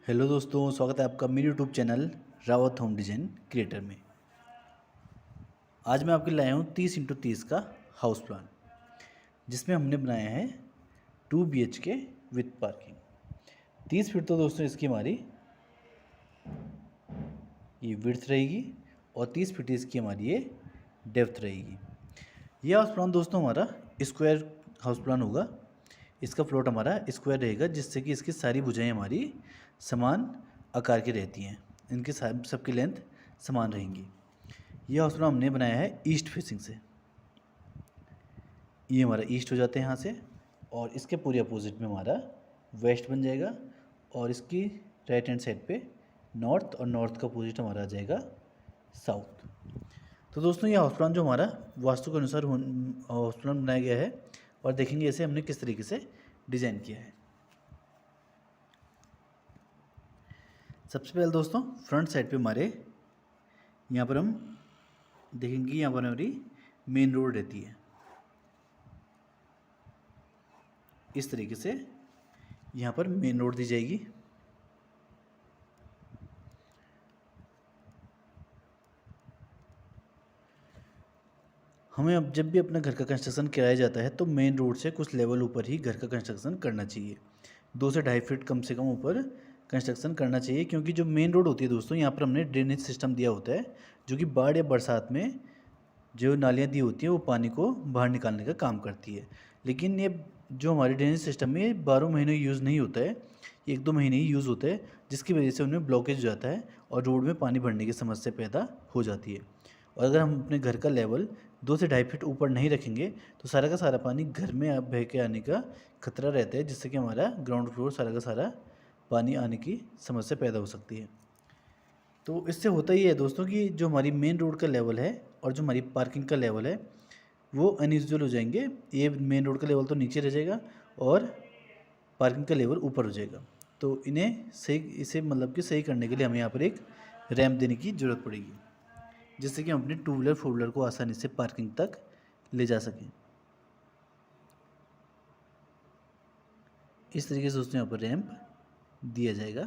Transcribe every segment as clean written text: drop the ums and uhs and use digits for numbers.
Hello दोस्तों, स्वागत है आपका मेरे YouTube channel Rawat home design creator में। आज मैं आपके लिए लाया हूँ 30x30 का हाउस प्लान, जिसमें हमने बनाया है 2 BHK विथ पार्किंग। 30 फीट तो दोस्तों इसकी हमारी ये विड्थ रहेगी और 30 फीट इसकी हमारी ये डेप्थ रहेगी। ये हाउस प्लान दोस्तों हमारा स्क्वायर हाउस प्लान होगा। इसका प्लॉट हमारा स्क्वायर रहेगा, जिससे कि इसकी सारी भुजाएं हमारी समान आकार की रहती हैं। इनकी सबकी लेंथ समान रहेंगी। ये हाउस प्लान हमने बनाया है ईस्ट फेसिंग से। ये हमारा ईस्ट हो जाता है यहाँ से, और इसके पूरे अपोजिट में हमारा वेस्ट बन जाएगा, और इसकी राइट हैंड साइड पे नॉर्थ, और नॉर्थ का अपोजिट हमारा आ जाएगा साउथ। तो दोस्तों ये हाउस प्लान जो हमारा वास्तु के अनुसार हाउस प्लान बनाया गया है, और देखेंगे इसे हमने किस तरीके से डिज़ाइन किया है। सबसे पहले दोस्तों फ्रंट साइड पे हमारे यहाँ पर हम देखेंगे, यहाँ पर हमारी मेन रोड रहती है। इस तरीके से यहाँ पर मेन रोड दी जाएगी। हमें अब जब भी अपना घर का कंस्ट्रक्शन कराया जाता है तो मेन रोड से कुछ लेवल ऊपर ही घर का कंस्ट्रक्शन करना चाहिए। 2 से 2.5 फीट कम से कम ऊपर कंस्ट्रक्शन करना चाहिए, क्योंकि जो मेन रोड होती है दोस्तों, यहाँ पर हमने ड्रेनेज सिस्टम दिया होता है, जो कि बाढ़ या बरसात में जो नालियाँ दी होती हैं वो पानी को बाहर निकालने का काम करती है। लेकिन ये जो हमारे ड्रेनेज सिस्टम में 12 महीने यूज़ नहीं होता है, 1-2 महीने ही यूज़ होता है, जिसकी वजह से उनमें ब्लॉकेज हो जाता है और रोड में पानी भरने की समस्या पैदा हो जाती है। और अगर हम अपने घर का लेवल 2 से 2.5 फीट ऊपर नहीं रखेंगे तो सारा का सारा पानी घर में बह के आने का खतरा रहता है, जिससे कि हमारा ग्राउंड फ्लोर सारा का सारा पानी आने की समस्या पैदा हो सकती है। तो इससे होता ही है दोस्तों कि जो हमारी मेन रोड का लेवल है और जो हमारी पार्किंग का लेवल है वो अनयूजुअल हो जाएंगे। ये मेन रोड का लेवल तो नीचे रह जाएगा और पार्किंग का लेवल ऊपर हो जाएगा। तो इसे मतलब कि सही करने के लिए हमें यहाँ पर एक रैंप देने की ज़रूरत पड़ेगी, जिससे कि हम अपने 2 व्हीलर 4 व्हीलर को आसानी से पार्किंग तक ले जा सकें। इस तरीके से दोस्तों यहाँ पर रैंप दिया जाएगा।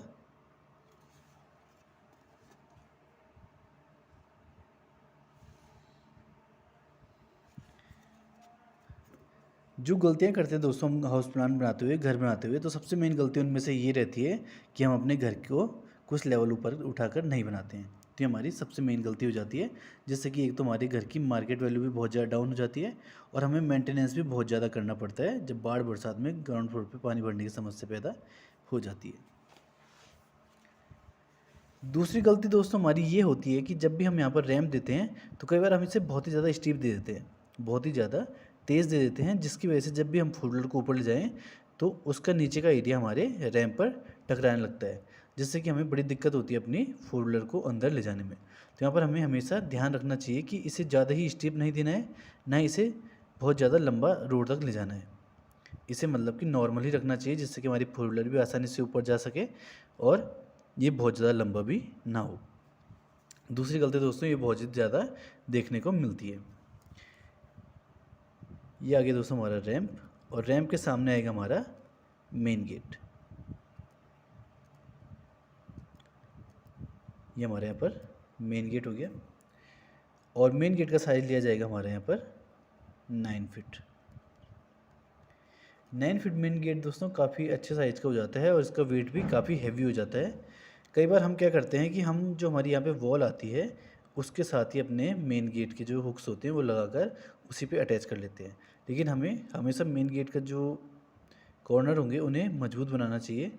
जो गलतियाँ करते हैं दोस्तों हम हाउस प्लान बनाते हुए, घर बनाते हुए, तो सबसे मेन गलती उनमें से ये रहती है कि हम अपने घर को कुछ लेवल ऊपर उठाकर नहीं बनाते हैं। तो ये हमारी सबसे मेन गलती हो जाती है, जिससे कि एक तो हमारे घर की मार्केट वैल्यू भी बहुत ज़्यादा डाउन हो जाती है, और हमें मेंटेनेंस भी बहुत ज़्यादा करना पड़ता है जब बाढ़ बरसात में ग्राउंड फ्लोर पर पानी भरने की समस्या पैदा हो जाती है। दूसरी गलती दोस्तों हमारी ये होती है कि जब भी हम यहाँ पर रैंप देते हैं तो कई बार हम इसे बहुत ही ज़्यादा स्टीप दे देते हैं, बहुत ही ज़्यादा तेज़ दे देते हैं, जिसकी वजह से जब भी हम 4 व्हीलर को ऊपर ले जाएं तो उसका नीचे का एरिया हमारे रैंप पर टकराने लगता है, जिससे कि हमें बड़ी दिक्कत होती है अपनी 4 व्हीलर को अंदर ले जाने में। तो यहाँ पर हमें हमेशा ध्यान रखना चाहिए कि इसे ज़्यादा ही स्टीप नहीं देना है, ना इसे बहुत ज़्यादा लंबा रोड तक ले जाना है। इसे मतलब कि नॉर्मल ही रखना चाहिए, जिससे कि हमारी 4 व्हीलर भी आसानी से ऊपर जा सके और ये बहुत ज़्यादा लंबा भी ना हो। दूसरी गलती दोस्तों ये बहुत ज़्यादा देखने को मिलती है। ये आगे दोस्तों हमारा रैंप, और रैंप के सामने आएगा हमारा मेन गेट। ये हमारे यहाँ पर मेन गेट हो गया, और मेन गेट का साइज़ लिया जाएगा हमारे यहाँ पर 9 फीट। 9 फीट मेन गेट दोस्तों काफ़ी अच्छे साइज़ का हो जाता है, और इसका वेट भी काफ़ी हैवी हो जाता है। कई बार हम क्या करते हैं कि हम जो हमारी यहाँ पे वॉल आती है उसके साथ ही अपने मेन गेट के जो हुक्स होते हैं वो लगाकर उसी पे अटैच कर लेते हैं, लेकिन हमें हमेशा मेन गेट का जो कॉर्नर होंगे उन्हें मजबूत बनाना चाहिए।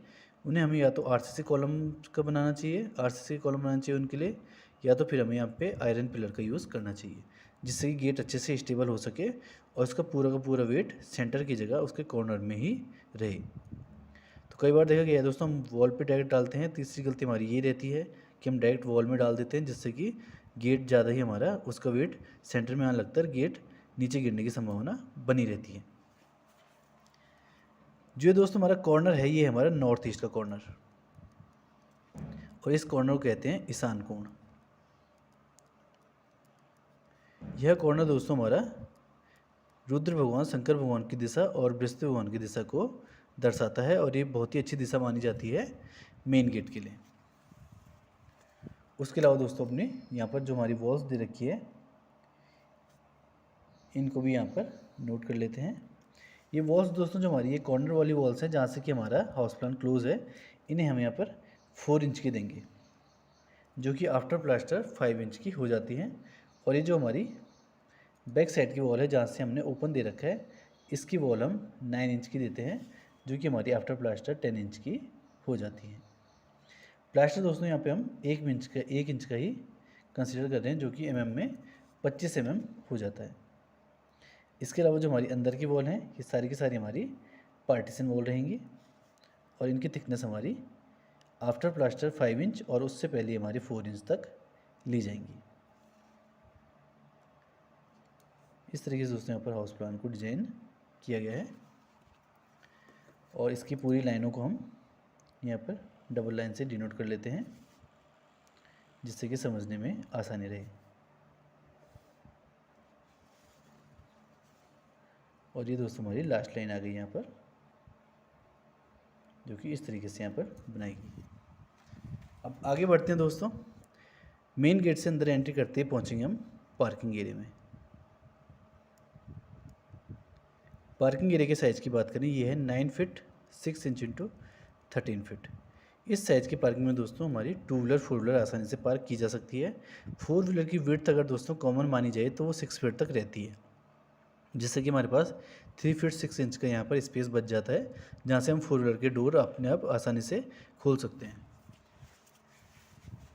उन्हें हमें या तो RCC कॉलम का बनाना चाहिए, RCC कॉलम बनाना चाहिए उनके लिए, या तो फिर हमें यहाँ पे आयरन पिलर का यूज़ करना चाहिए, जिससे कि गेट अच्छे से स्टेबल हो सके और उसका पूरा का पूरा वेट सेंटर की जगह उसके कॉर्नर में ही रहे। तो कई बार देखा गया है दोस्तों हम वॉल पे डायरेक्ट डालते हैं। तीसरी गलती हमारी ये रहती है कि हम डायरेक्ट वॉल में डाल देते हैं, जिससे कि गेट ज़्यादा ही हमारा उसका वेट सेंटर में आने लगता है, गेट नीचे गिरने की संभावना बनी रहती है। जो ये दोस्तों हमारा कॉर्नर है, ये हमारा नॉर्थ ईस्ट का कॉर्नर, और इस कॉर्नर को कहते हैं ईशान कोण। यह कॉर्नर दोस्तों हमारा रुद्र भगवान, शंकर भगवान की दिशा और बृहस्पति भगवान की दिशा को दर्शाता है और ये बहुत ही अच्छी दिशा मानी जाती है मेन गेट के लिए। उसके अलावा दोस्तों अपने यहाँ पर जो हमारी वॉल्स दे रखी है इनको भी यहाँ पर नोट कर लेते हैं। ये वॉल्स दोस्तों जो हमारी ये कॉर्नर वाली वॉल्स हैं जहाँ से कि हमारा हाउस प्लान क्लोज है, इन्हें हम यहाँ पर 4 इंच की देंगे, जो कि आफ्टर प्लास्टर 5 इंच की हो जाती हैं। और ये जो हमारी बैक साइड की वॉल है जहाँ से हमने ओपन दे रखा है, इसकी वॉल हम 9 इंच की देते हैं, जो कि हमारी आफ्टर प्लास्टर 10 इंच की हो जाती है। प्लास्टर दोस्तों यहाँ पे हम 1 इंच का ही कंसीडर कर रहे हैं, जो कि mm में 25 mm हो जाता है। इसके अलावा जो हमारी अंदर की वॉल हैं ये सारी की सारी हमारी पार्टीशन वॉल रहेंगी और इनकी थिकनेस हमारी आफ्टर प्लास्टर 5 इंच और उससे पहले हमारी 4 इंच तक ली जाएंगी। इस तरीके से दोस्तों यहाँ पर हाउस प्लान को डिजाइन किया गया है और इसकी पूरी लाइनों को हम यहाँ पर डबल लाइन से डिनोट कर लेते हैं, जिससे कि समझने में आसानी रहे। और ये दोस्तों हमारी लास्ट लाइन आ गई यहाँ पर, जो कि इस तरीके से यहाँ पर बनाई गई है। अब आगे बढ़ते हैं दोस्तों। मेन गेट से अंदर एंट्री करते ही पहुँचेंगे हम पार्किंग एरिया में। पार्किंग एरिया के साइज़ की बात करें, ये है 9 फीट 6 इंच इंटू 13 फीट। इस साइज़ की पार्किंग में दोस्तों हमारी 2 व्हीलर 4 व्हीलर आसानी से पार्क की जा सकती है। 4 व्हीलर की विड्थ अगर दोस्तों कॉमन मानी जाए तो वो 6 फीट तक रहती है, जिससे कि हमारे पास 3 फीट 6 इंच का यहाँ पर स्पेस बच जाता है, जहाँ से हम 4 व्हीलर के डोर अपने आप आसानी से खोल सकते हैं।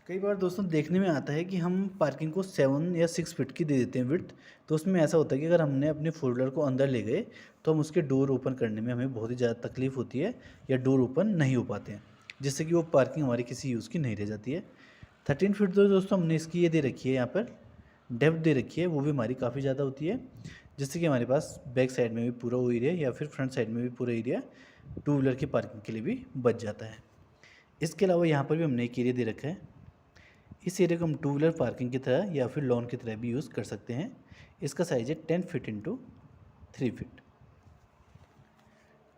कई बार दोस्तों देखने में आता है कि हम पार्किंग को 7 या 6 फीट की दे देते हैं विड्थ, तो उसमें ऐसा होता है कि अगर हमने अपने 4 व्हीलर को अंदर ले गए तो हम उसके डोर ओपन करने में हमें बहुत ही ज़्यादा तकलीफ होती है या डोर ओपन नहीं हो पाते हैं, जिससे कि वो पार्किंग हमारी किसी यूज़ की नहीं रह जाती है। 13 फीट तो दोस्तों हमने इसकी ये दे रखी है, यहाँ पर डेप्थ दे रखी है, वो भी हमारी काफ़ी ज़्यादा होती है, जिससे कि हमारे पास बैक साइड में भी पूरा वो एरिया या फिर फ्रंट साइड में भी पूरा एरिया 2 व्हीलर की पार्किंग के लिए भी बच जाता है। इसके अलावा यहाँ पर भी हमने एक एरिया दे रखा है। इस एरिया को हम 2 व्हीलर पार्किंग की तरह या फिर लॉन की तरह भी यूज़ कर सकते हैं। इसका साइज़ है 10 फीट इंटू 3 फीट।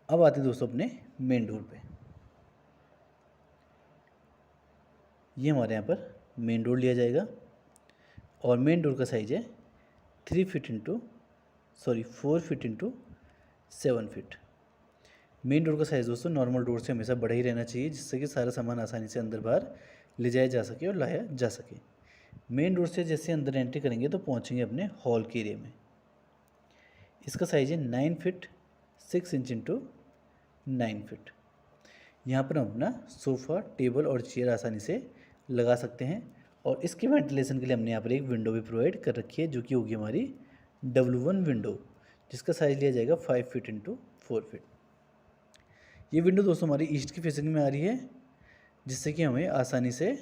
अब आते हैं दोस्तों अपने मेन डोर पे। ये हमारे यहाँ पर मेन डोर लिया जाएगा और मेन डोर का साइज़ है 4 feet into 7 feet. Main door का साइज़ दोस्तों नॉर्मल डोर से हमेशा बड़ा ही रहना चाहिए, जिससे कि सारा सामान आसानी से अंदर बाहर ले जाया जा सके और लाया जा सके। मेन डोर से जैसे अंदर एंट्री करेंगे तो पहुंचेंगे अपने हॉल के एरिया में। इसका साइज़ है 9 फीट 6 इंच इंटू 9 फीट। यहाँ पर हम अपना सोफ़ा, टेबल और चेयर आसानी से लगा सकते हैं और इसके वेंटिलेशन के लिए हमने यहाँ पर एक विंडो भी प्रोवाइड कर रखी है, जो कि होगी हमारी W1 विंडो, जिसका साइज़ लिया जाएगा 5 फीट इंटू 4 फीट। ये विंडो दोस्तों हमारी ईस्ट की फेसिंग में आ रही है, जिससे कि हमें आसानी से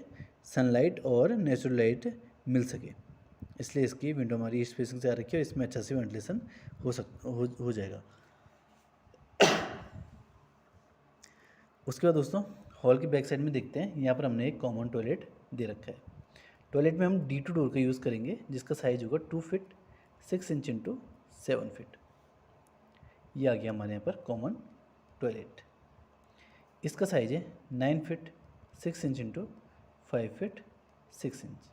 सनलाइट और नेचुरल लाइट मिल सके, इसलिए इसकी विंडो हमारी ईस्ट फेसिंग से आ रखी है और इसमें अच्छा से वेंटिलेशन हो जाएगा। उसके बाद दोस्तों हॉल की बैक साइड में देखते हैं, यहाँ पर हमने एक कॉमन टॉयलेट दे रखा है। टॉयलेट में हम D2 डोर का यूज़ करेंगे, जिसका साइज होगा 2 फीट 6 इंच इंटू 7 फीट। ये आ गया हमारे यहाँ पर कॉमन टॉयलेट। इसका साइज है 9 feet 6 inch into 5 feet 6 inch.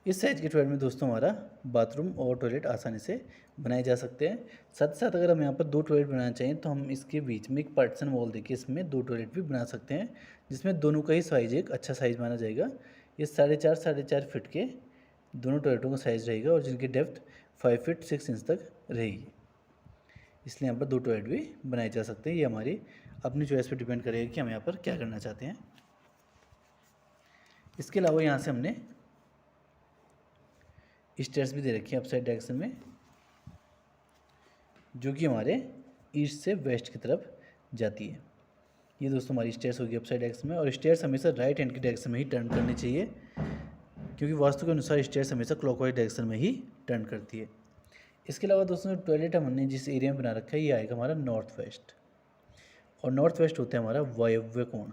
इस साइज के टॉयलेट में दोस्तों हमारा बाथरूम और टॉयलेट आसानी से बनाए जा सकते हैं। साथ ही साथ अगर हम यहाँ पर 2 टॉयलेट बनाना चाहें तो हम इसके बीच में एक पार्टीशन वॉल देके इसमें 2 टॉयलेट भी बना सकते हैं, जिसमें दोनों का ही साइज एक अच्छा साइज़ माना जाएगा। ये 4.5 फीट के दोनों टॉयलेटों का साइज़ रहेगा और जिनकी डेप्थ 5 फीट 6 इंच तक रहेगी, इसलिए यहाँ पर 2 टॉयलेट भी बनाए जा सकते हैं। ये हमारी अपनी चॉइस पर डिपेंड करेगा कि हम यहाँ पर क्या करना चाहते हैं। इसके अलावा यहाँ से हमने स्टेयर्स भी दे रखी है अपसाइड डायरेक्शन में, जो कि हमारे ईस्ट से वेस्ट की तरफ जाती है। ये दोस्तों हमारी स्टेयर्स होगी अपसाइड डायरेक्शन में, और स्टेयर्स हमेशा राइट हैंड की डायरेक्शन में ही टर्न करनी चाहिए, क्योंकि वास्तु के अनुसार स्टेयर्स हमेशा क्लॉकवाइज डायरेक्शन में ही टर्न करती है। इसके अलावा दोस्तों टॉयलेट हमने जिस एरिया में बना रखा है ये आएगा हमारा नॉर्थ वेस्ट, और नॉर्थ वेस्ट होता है हमारा वायव्य कोण।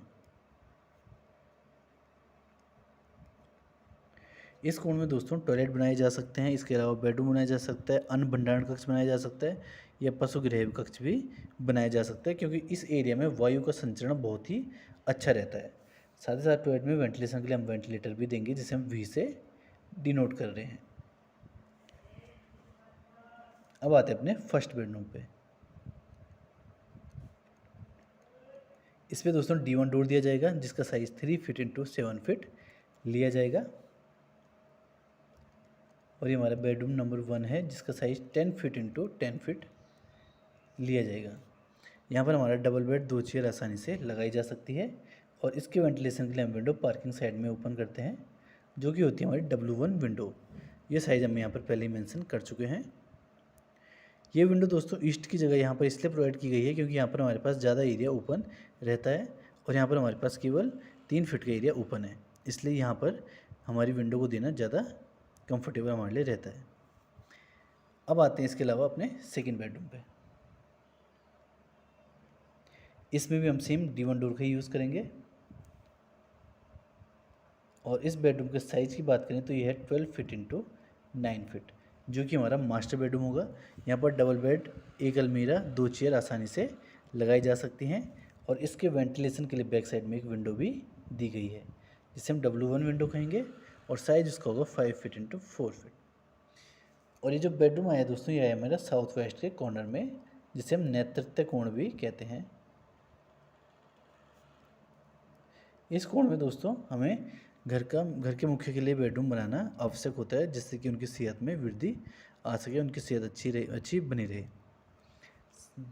इस कोण में दोस्तों टॉयलेट बनाए जा सकते हैं, इसके अलावा बेडरूम बनाया जा सकता है, अन्न भंडारण कक्ष बनाया जा सकता है, या पशुगृह कक्ष भी बनाया जा सकता है, क्योंकि इस एरिया में वायु का संचरण बहुत ही अच्छा रहता है। साथ ही साथ टॉयलेट में वेंटिलेशन के लिए हम वेंटिलेटर भी देंगे, जिसे हम वी से डिनोट कर रहे हैं। अब आते हैं अपने फर्स्ट बेडरूम पे। इस पे दोस्तों D1 डोर दिया जाएगा, जिसका साइज 3 फीट इंटू 7 फीट लिया जाएगा। और ये हमारा बेडरूम नंबर 1 है, जिसका साइज 10 फीट इंटू 10 फीट लिया जाएगा। यहाँ पर हमारा डबल बेड 2 चेयर आसानी से लगाई जा सकती है। और इसके वेंटिलेशन के लिए हम विंडो पार्किंग साइड में ओपन करते हैं, जो कि होती है हमारी W1 विंडो। ये साइज़ हम यहाँ पर पहले ही मेंशन कर चुके हैं। ये विंडो दोस्तों ईस्ट की जगह यहाँ पर इसलिए प्रोवाइड की गई है, क्योंकि यहाँ पर हमारे पास ज़्यादा एरिया ओपन रहता है और यहाँ पर हमारे पास केवल 3 फीट का एरिया ओपन है, इसलिए यहाँ पर हमारी विंडो को देना ज़्यादा कंफर्टेबल हमारे लिए रहता है। अब आते हैं इसके अलावा अपने सेकेंड बेडरूम पे। इसमें भी हम सेम D1 डोर का ही यूज़ करेंगे। और इस बेडरूम के साइज़ की बात करें तो ये है 12 फीट इंटू 9 फीट, जो कि हमारा मास्टर बेडरूम होगा। यहाँ पर डबल बेड, एक अलमीरा, 2 चेयर आसानी से लगाई जा सकती हैं। और इसके वेंटिलेशन के लिए बैक साइड में एक विंडो भी दी गई है, जिसे हम W1 विंडो कहेंगे। और साइज़ इसका होगा 5 फीट इंटू 4 फीट। और ये जो बेडरूम आया दोस्तों, ये आया मेरा साउथ वेस्ट के कॉर्नर में, जिसे हम नेतृत्व कोण भी कहते हैं। इस कोण में दोस्तों हमें घर के मुख्य के लिए बेडरूम बनाना आवश्यक होता है, जिससे कि उनकी सेहत में वृद्धि आ सके, उनकी सेहत अच्छी बनी रहे।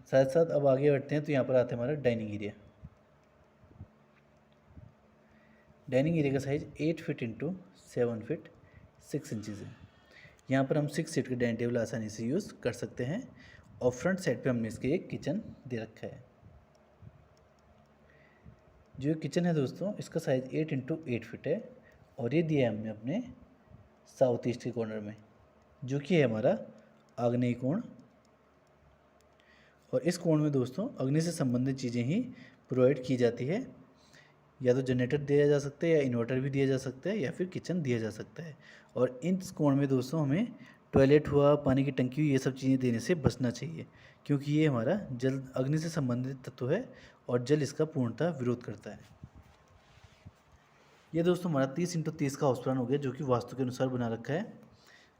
साथ साथ अब आगे बढ़ते हैं तो यहाँ पर आता है हमारा डाइनिंग एरिया। डाइनिंग एरिया का size 8 feet into 7 feet 6 inches है। यहाँ पर हम 6 सीट का डाइनिंग टेबल आसानी से यूज़ कर सकते हैं। और फ्रंट साइड पे हमने इसके एक किचन दे रखा है। जो किचन है दोस्तों, इसका साइज़ 8 इंटू 8 फीट है और ये दिया है हमने अपने साउथ ईस्ट के कॉर्नर में, जो कि है हमारा आग्नेय कोण। और इस कोण में दोस्तों अग्नि से संबंधित चीज़ें ही प्रोवाइड की जाती है। या तो जनरेटर दिया जा सकता है, या इन्वर्टर भी दिया जा सकता है, या फिर किचन दिया जा सकता है। और इस कोण में दोस्तों हमें टॉयलेट हुआ, पानी की टंकी हुई, ये सब चीज़ें देने से बचना चाहिए, क्योंकि ये हमारा जल अग्नि से संबंधित तत्व है और जल इसका पूर्णतः विरोध करता है। ये दोस्तों हमारा 30 इंटू 30 का हाउस प्लान हो गया, जो कि वास्तु के अनुसार बना रखा है।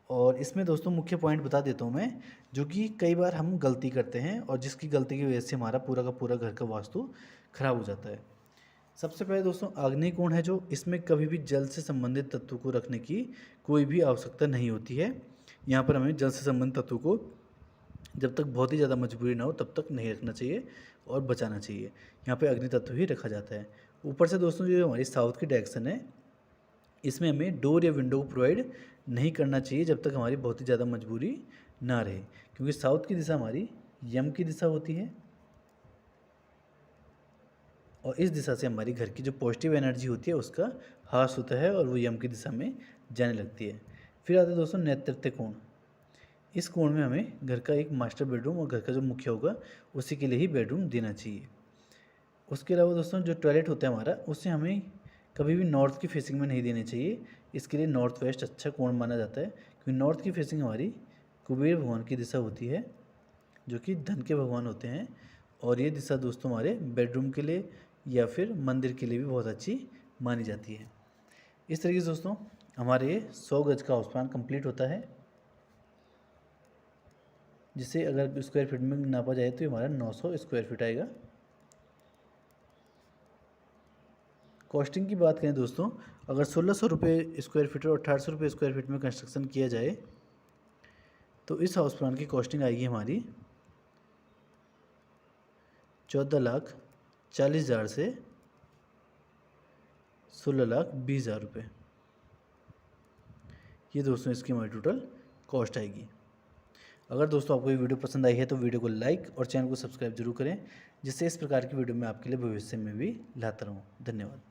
और इसमें दोस्तों मुख्य पॉइंट बता देता हूँ मैं, जो कि कई बार हम गलती करते हैं और जिसकी गलती की वजह से हमारा पूरा का पूरा घर का वास्तु खराब हो जाता है। सबसे पहले दोस्तों आग्नेय कोण है, जो इसमें कभी भी जल से संबंधित तत्व को रखने की कोई भी आवश्यकता नहीं होती है। यहाँ पर हमें जल से संबंधित तत्व को जब तक बहुत ही ज़्यादा मजबूरी ना हो तब तक नहीं रखना चाहिए और बचाना चाहिए। यहाँ पे अग्नि तत्व ही रखा जाता है। ऊपर से दोस्तों जो हमारी साउथ की डायरेक्शन है, इसमें हमें डोर या विंडो को प्रोवाइड नहीं करना चाहिए जब तक हमारी बहुत ही ज़्यादा मजबूरी ना रहे, क्योंकि साउथ की दिशा हमारी यम की दिशा होती है और इस दिशा से हमारी घर की जो पॉजिटिव एनर्जी होती है उसका ह्रास होता है और वो यम की दिशा में जाने लगती है। फिर आता है दोस्तों नेतृत्व कोण। इस कोण में हमें घर का एक मास्टर बेडरूम और घर का जो मुखिया होगा उसी के लिए ही बेडरूम देना चाहिए। उसके अलावा दोस्तों जो टॉयलेट होता है हमारा, उससे हमें कभी भी नॉर्थ की फेसिंग में नहीं देनी चाहिए। इसके लिए नॉर्थ वेस्ट अच्छा कोण माना जाता है, क्योंकि नॉर्थ की फेसिंग हमारी कुबेर भगवान की दिशा होती है, जो कि धन के भगवान होते हैं। और ये दिशा दोस्तों हमारे बेडरूम के लिए या फिर मंदिर के लिए भी बहुत अच्छी मानी जाती है। इस तरीके से दोस्तों हमारे 100 गज का हाउस प्लान कंप्लीट होता है, जिसे अगर स्क्वायर फीट में नापा जाए तो हमारा 900 स्क्वायर फीट आएगा। कॉस्टिंग की बात करें दोस्तों, अगर 1600 रुपये स्क्वायर फीट और 1800 रुपये स्क्वायर फीट में कंस्ट्रक्शन किया जाए तो इस हाउस प्लान की कॉस्टिंग आएगी हमारी 14,40,000 से 16,20,000 रुपये। ये दोस्तों इसकी हमारी टोटल कॉस्ट आएगी। अगर दोस्तों आपको ये वीडियो पसंद आई है तो वीडियो को लाइक और चैनल को सब्सक्राइब जरूर करें, जिससे इस प्रकार की वीडियो मैं आपके लिए भविष्य में भी लाता रहूँ। धन्यवाद।